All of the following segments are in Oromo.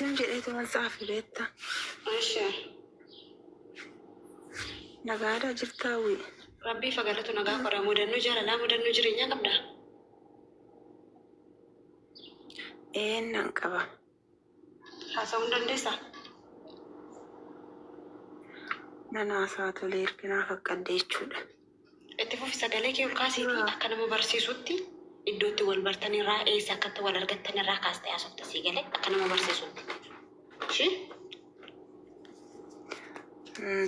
جريت وصافي بيتا ايش نقادا جرتاوي ربي فقالت نقا قرا مودن جرا لا مودن جرينيا قبدا ننقبا حاسون دندسا نانا ساتو ليركنا فقديچودا اتفو في سغاليكي وكاسيتي اكنا مبرسيسوتي iddootti wal bartanii irraa eessa akkatti wal argattan irraa kaastee asofta sii galee akka nama barsiisutti. Ishi?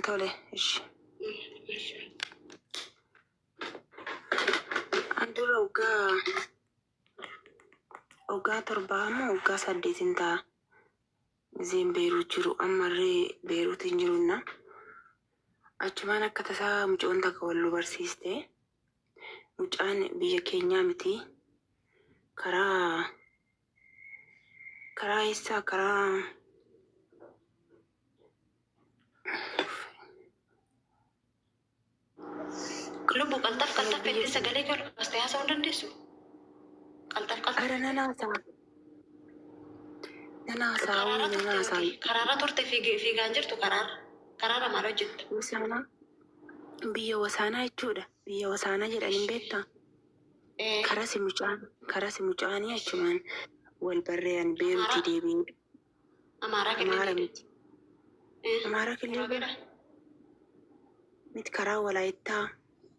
Tole, ishi. Andura ogaa torbaama ogaa 8 ta'a. Zeen Beerut jiru ammarree Beerut hin jirunna. Achumaan akka tasaa mucoon takka wal nu barsiiste. Mucaan biyya keenyaa miti. Karaa isaa karaa lubbu qalxaf itti sagalee galu astee haasa'uu dandeessu. Qalxaf. Ara nanaasaa. Karaarra turte fiigaan jirtu karaarra maal hojjetta? Biyya wasaanaa jechuudha. Biyya wasaanaa jedhanii beektaa? Karasi mucaanii achumaan wal barreeyyan Beerutti deebiin. Amaara miti. Amaara killee miti karaa Walaayittaa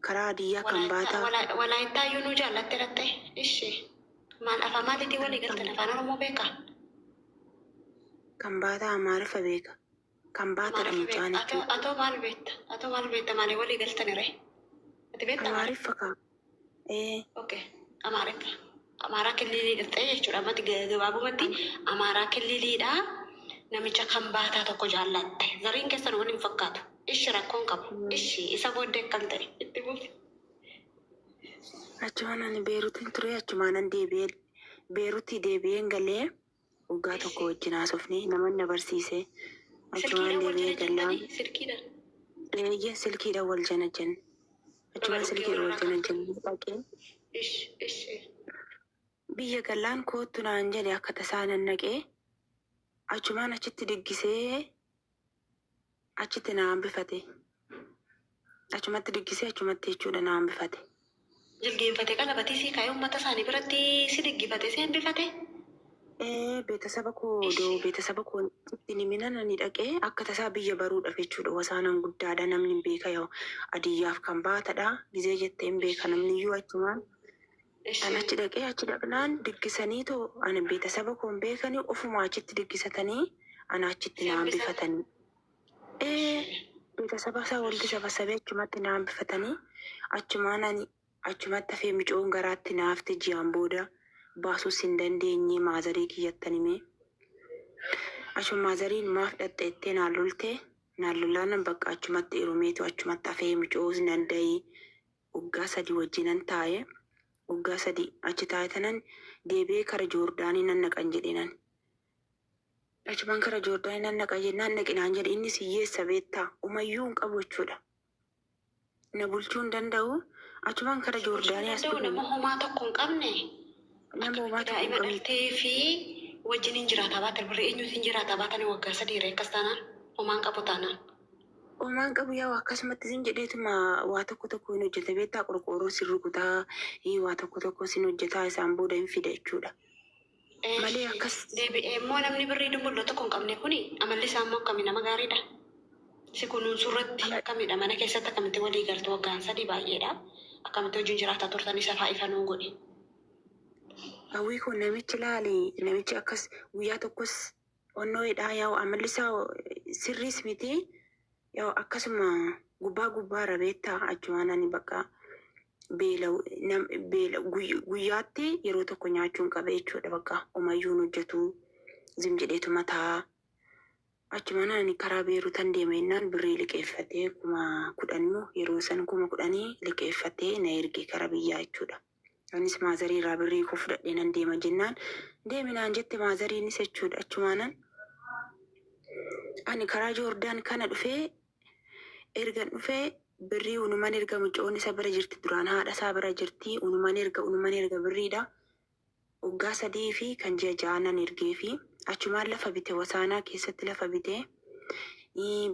karaa Hadiyyaa kan baataa. Walaayittaa iyyuu nu jaallatte latte ishee maal afaan maaliitii walii galtan afaan Oromoo beekaa? Kan baataa Amaariffa beeka. Kan baatadha mucaan jechuudha. Atoo maal beekta maalii walii galtanire? Ati beektaa? Amaariffa kaa. Okay. Amaariffa. Amaaraa killiilii galtee jechuudha. Ammatti gabaabumatti Amaaraa killiiliidha. Namicha kan baataa tokko jaallatte. Zariin keessan waliin fakkaatu. Ishi rakkoon qabu. Ishi isa booddee akkam ta'e itti buufi. Achumaan ani Beerutiin ture achumaan Beerutti deebi'een galee waggaa tokko wajjin haasofne namoonni barsiise. Achumaan deebi'ee galaan. Silkiidhaan wal jana jenna. Achumaan silkiidhaan wal jana jenna. Biyya galaan kootu naan jedhe akka tasaa nannaqee achumaan achitti diggisee achitti na hambifate. Achumatti diggisee achumatti jechuudha na hambifate. Jilgeenfatee qalabatii sii kaayee uummata isaanii biratti si diggifate si hambifate? Beetasaba koo itti nimina nani dhaqee akka tasaa biyya baruudhaaf jechuudha. Wasaanaan guddaadha namni hin beeka yoo Hadiyyaaf kan baatadha. Gizee jettee hin beeka namni iyyuu achumaan. An achi dhaqee achi dhaqnaan diggisanii too ani beetasaba koo hin beekanii ofuma achitti diggisatanii ana achitti na hambifatanii. Beetasaba isaa walitti sabasabee achumatti na hambifatanii achumaan ani achumatti hafee micoon garaatti naafte ji'aan booda baasuus hin dandeenye maazarii kiyyattanime. Achuma maazariin maaf dhaxxeettee naan loltee naan lolaan bakka achumatti hirumeetu achumatti hafee micoos danda'ee waggaa 3 wajjinan taa'ee. Waggaa 3 achi taa'etanan deebi'ee kara Joordaanii nan naqan jedhinan. Achumaan kara Joordaanii nan naqan jennaan naqinaan jedhe inni hiyyeessa beektaa umayyuu hin qabu jechuudha. Na bulchuu hin danda'u. Achumaan kara Joordaanii as dhufu. Nama homaa tokko hin qabne. Nama homaa tokko hin qabne. Daa'ima fi wajjin hin jiraataa baatan birrii eenyuutu hin jiraataa baatan waggaa 3 reekkas taanaan homaan qabu taanaan. Omaan qabu yaa akkasumatti sin jedheetuma waa tokko hin hojjete beektaa qorqoorroo sin rukutaa waa tokko sin hojjetaa isaan booda hin fida jechuudha. Malee akkas. Deebi'ee immoo namni birrii dumbulloo tokko hin qabne kuni amalli isaa immoo akkamii nama gaariidha. Si kunuunsu irratti akkamidha mana keessatti akkamitti walii galtu waggaan 3 baay'eedha. Akkamitti wajjin jiraataa turtan isa faa'ifanuu godhe. Hawwii kun namichi laali namichi akkas guyyaa tokkos onnoodhaa yaa amalli isaa sirriis miti. Yoo akkasuma gubbaa rabeetta achumaan ani bakka guyyaatti yeroo tokko nyaachuun qabe jechuudha bakka umayyuun hojjetu zim jedheetu mataa achumaan ani karaa Beeruutan deemennaan birrii liqeeffatee 10,000 yeroo san 10,000 liqeeffatee na erge kara biyyaa jechuudha. Anis maazarii irraa birrii koo fudhadhee nan deema jennaan deeminaan jette maazariinis jechuudha achumaanan ani karaa Joordaan kana dhufee ergan dhufee birrii unuman erga mucoon isa bira jirti duraan haadha isaa bira jirti unuman erga birriidha waggaa 3 fi kan ji'a 6 ergee fi achumaan lafa bite wasaanaa keessatti lafa bite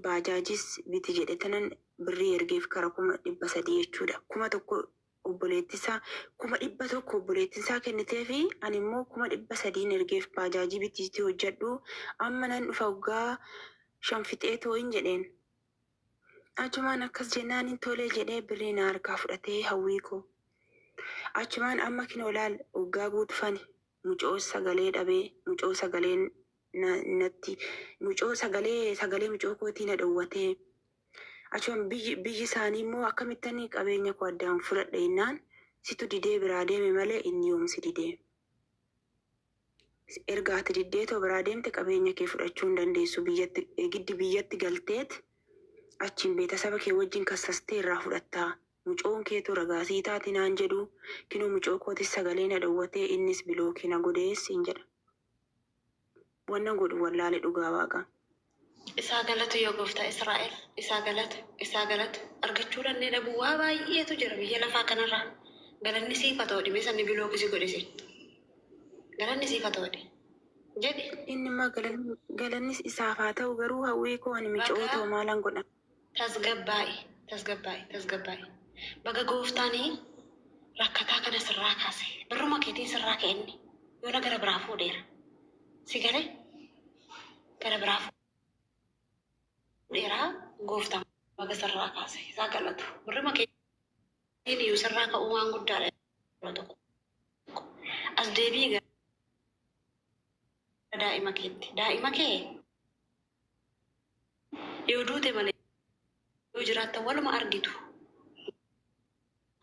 baajaajis biti jedhe tanan birrii ergeef kara 300 jechuudha. 1,000 obboleettisaa 100 obboleettisaa kennitee fi ani immoo 300 ergeef baajaajii bitiitii hojjedhu amma nan dhufa waggaa 5 fixee too'in jedheen. Achumaan akkas jennaan hin tolee jedhee birrii na harkaa fudhatee hawwii koo. Achumaan amma kinoo laal waggaa guutufani mucoo sagalee dhabee mucoo sagaleen natti mucoo sagalee mucoo kootii na dhowwatee. Achumaan biyyi isaanii immoo akkamittanii qabeenya koo addaan fudhadhe jennaan situ didee biraa deeme malee inni yoomsi didee. Erga ati diddeetoo biraa deemte qabeenya kee fudhachuu hin dandeessu biyyatti galteet achiin beetasaba kee wajjin kassastee irraa fudhattaa. Mucoon keetu ragaasii taati naan jedhu kinoo mucoo kootis sagalee na dhowwatee innis bilookii na godheessiin jedha. Wannan godhu wallaale dhugaa waaqa. Isaa galatu yoo gooftaa Israa'el isaa galatu argachuu dandeenye bu'aa baay'eetu jira biyya lafaa kanarraa. Galanni siifa ta'u dhimee sanni bilookisi godhise. Galanni siifa ta'u jedhe. Inni immoo galannis isaaf haa ta'u garuu hawwii koo ani mucoo ta'u maalan godha. Tasgabbaa'e. Baga gooftaanii rakkataa kana sirraa kaase. Birruma keetiin sirraa ka'enni yoona gara biraa fuudheera. Si galee gara biraa fuudheeraa gooftaan baga sirraa kaase. Isaa galatu. Birruma keetiin iyyuu sirraa ka'uu waan guddaadha. As deebii gara daa'ima keetti. Daa'ima kee yoo duute malee yoo jiraattan waluma argitu.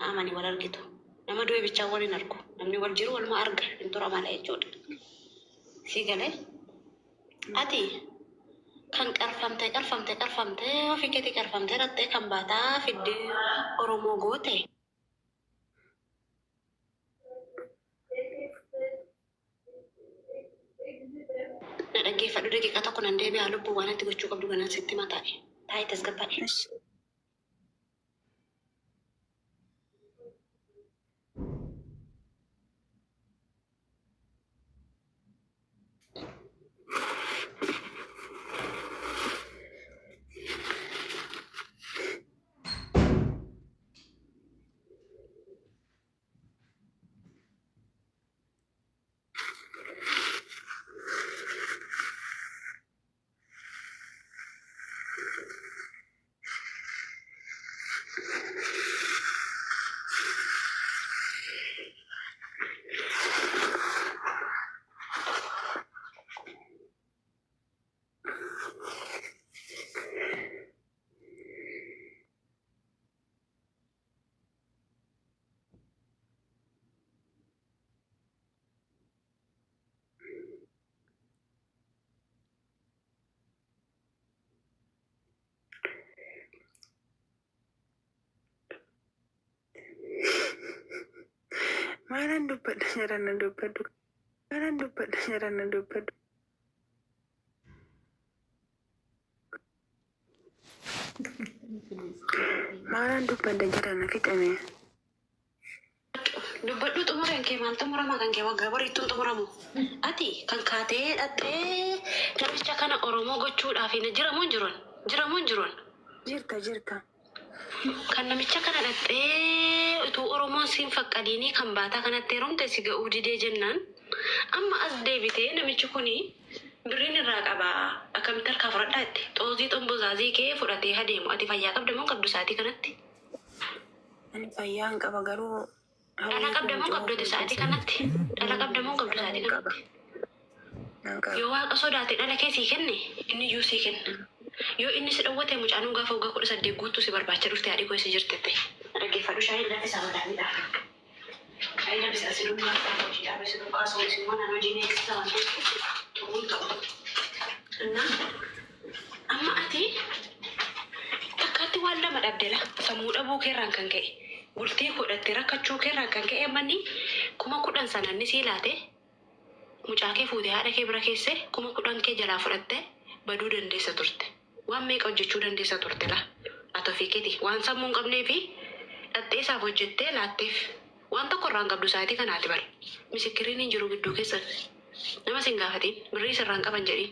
Amani wal argitu. Nama du'e bichaa wal hin argu. Namni wal jiru waluma arga. Hin tura malee jechuudha. Si galee ati kan qarfamtee ofii keetii qarfamtee dhattee kan baataa fiddee Oromoo goote. Na dhaggeeffadhu daqiiqaa tokko nan deebi'aa lubbuu waan itti gochuu qabdu ganaan sitti mataa'e. Taa'ee tasgabbaa'e. Maalan dubbadha jedhan dubbadhu. Maalan dubbadha jedhan dubbadhu. Maalan dubbadha jedhan fixame. Dubbadhu xumureen kee maal xumurama kan kee waggaa bariittuun xumuramu. Ati kan kaatee dhattee namicha kana Oromoo gochuudhaaf jiramoo hin jiran? Jirta. Kan namicha kana dhattee utuu Oromoon siin faqqadiinii kan baataa kanatti heerumte si ga'uu didee jennaan amma as deebitee namichi kuni birriin irraa qabaa akkamitti harkaa fudhadhaa itti xoozii xombozaazii kee fudhatee adeemu ati fayyaa qabda moo qabdu sa'aatii kanatti? Ani fayyaan qaba garuu dhala qabda moo qabdu sa'aatii kanatti? Yoo waaqa sodaate dhala kee sii kenne inni iyyuu sii kenna. Yoo inni si dhawwate mucaanuu gaafa waggaa 18 guutuu si barbaacha dhufte haadhi koo si jirtette. Dhaggeeffadhu shaayii lafa isaa madaa'idha. Shaayii lafa isaa si dhugaa hojii dhaabee si dhugaa asoo si mana hojii neessisa waan turuun ta'u. Amma ati takkaatti waan lama dhabdela sammuu dhabuu keerraan kan ka'e bultii godhatte rakkachuu keerraan kan ka'e manni 10,000 sananni sii laate mucaa kee fuutee haadha kee bira keessee 10,000 kee jalaa fudhatte baduu dandeessa turte. Waan meeqa hojjechuu dandeessa turte la ati ofii keeti waan sammuu hin qabnee fi dhattee isaaf hojjettee laatteef waan tokko irraan qabdu sa'aatii kanaati bal misikiriin hin jiru gidduu keessatti nama singaafatiin birrii sirraan qaban jedhi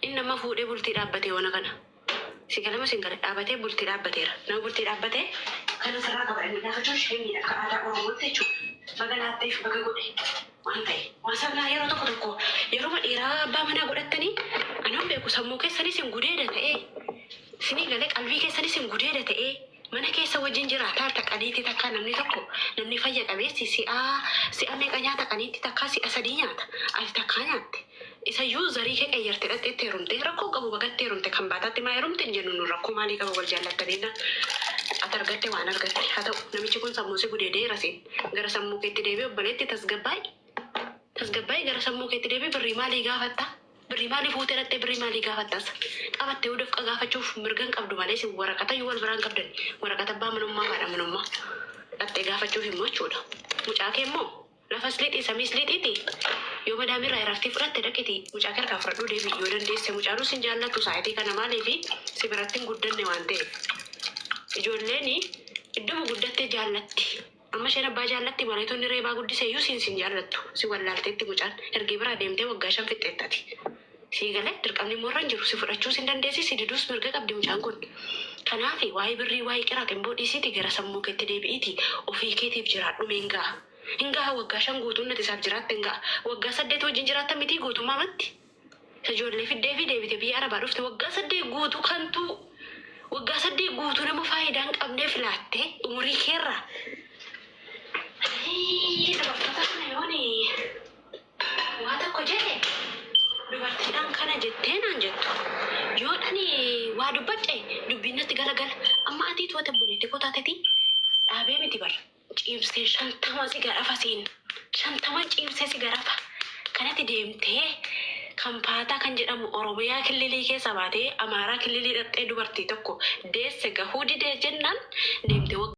inni nama fuudhee bultii dhaabbatee waan kana sigalama singale dhaabatee bultii dhaabbateera nama bultii dhaabbatee kana sirraa qaba inni gaafachuun sheenii akka aadaa oromootti jechuudha baga laatteef baga godhe waan ta'e masablaa yeroo tokko yeroo dhiiraa abbaa manaa godhattanii anaan beeku sammuu keessanis hin gudeeda ta'ee sinii galee qalbii keessanis hin gudeeda ta'ee mana keessa wajjin jiraataa taqaniitti takka namni tokko namni fayya qabeessi si'a meeqa nyaata qaniitti takka si'a sadii nyaata ati takkaa nyaatte isayyuu zarii kee qayyarte dhadheetti heerumte rakkoo qabu bagatti heerumte kan baataatti maa heerumte hin jennu nu rakkoo maalii qaba wal jaallattaniina ati argatte waan argatte haa ta'u namichi kun sammuu si gudeedee rasiin gara sammuu keetti deebi'e obboleetti tasgabbaa'ii gara sammuu keetti deebi'e birrii maalii gaafatta birrii maalii fuutee dhattee birrii maalii gaafattas qabattee udaf gaafachuuf mirgan qabdu malee si waraqata yoo wal biraan qabdan waraqata abbaa manummaa haadha manummaa dhattee gaafachuuf immoo jechuudha mucaa kee immoo lafas liixii samiis liixiiti yoo madaamirraa irratti fudhatte dhaqiti mucaa kee harkaa fudhadhuu deebi yoo dandeesse mucaanuu sin jaallattu saayitii kana maalii fi si biratti hin guddanne waan ta'eef ijoolleen iddoo guddattee jaallatti amma isheen abbaa jaallatti maleetonni reebaa guddiseeyyuu sin jaallattu si wallaalteetti mucaan ergee biraa deemtee waggaa 5 fixxeettati si galee dirqamni immoo irra hin jiru si fudhachuus hin dandeessi si diduus mirga qabdi mucaan kun kanaaf waa'ee birrii waa'ee qiraa qimboo dhiisiiti gara sammuu keetti deebi'iiti ofii keetiif jiraadhu hingaa waggaa 5 guutuun nati isaaf jiraatte hingaa waggaa 8 wajjin jiraatta miti guutummaa matti ijoollee fiddee fi deebite biyya arabaa dhufte waggaa 8 guutuu kantuu waggaa 8 guutuu nama faayidaa hin qabneef laatte umurii keerra dubartoota kana yooni waa tokko jedhe dubartiidhaan kana jettee naan jettu yoodhani waa dubbadhe dubbiinatti galagala amma atiitu wata buleetti kotaateti dhaabee miti bar ciimsee 50 sigarafa siin 50 ciimsee sigarafa kanatti deemtee kampaataa kan jedhamu oromiyaa kililii keessa baatee amaaraa kililii dhattee dubartii tokko deesse gahuu didee jennaan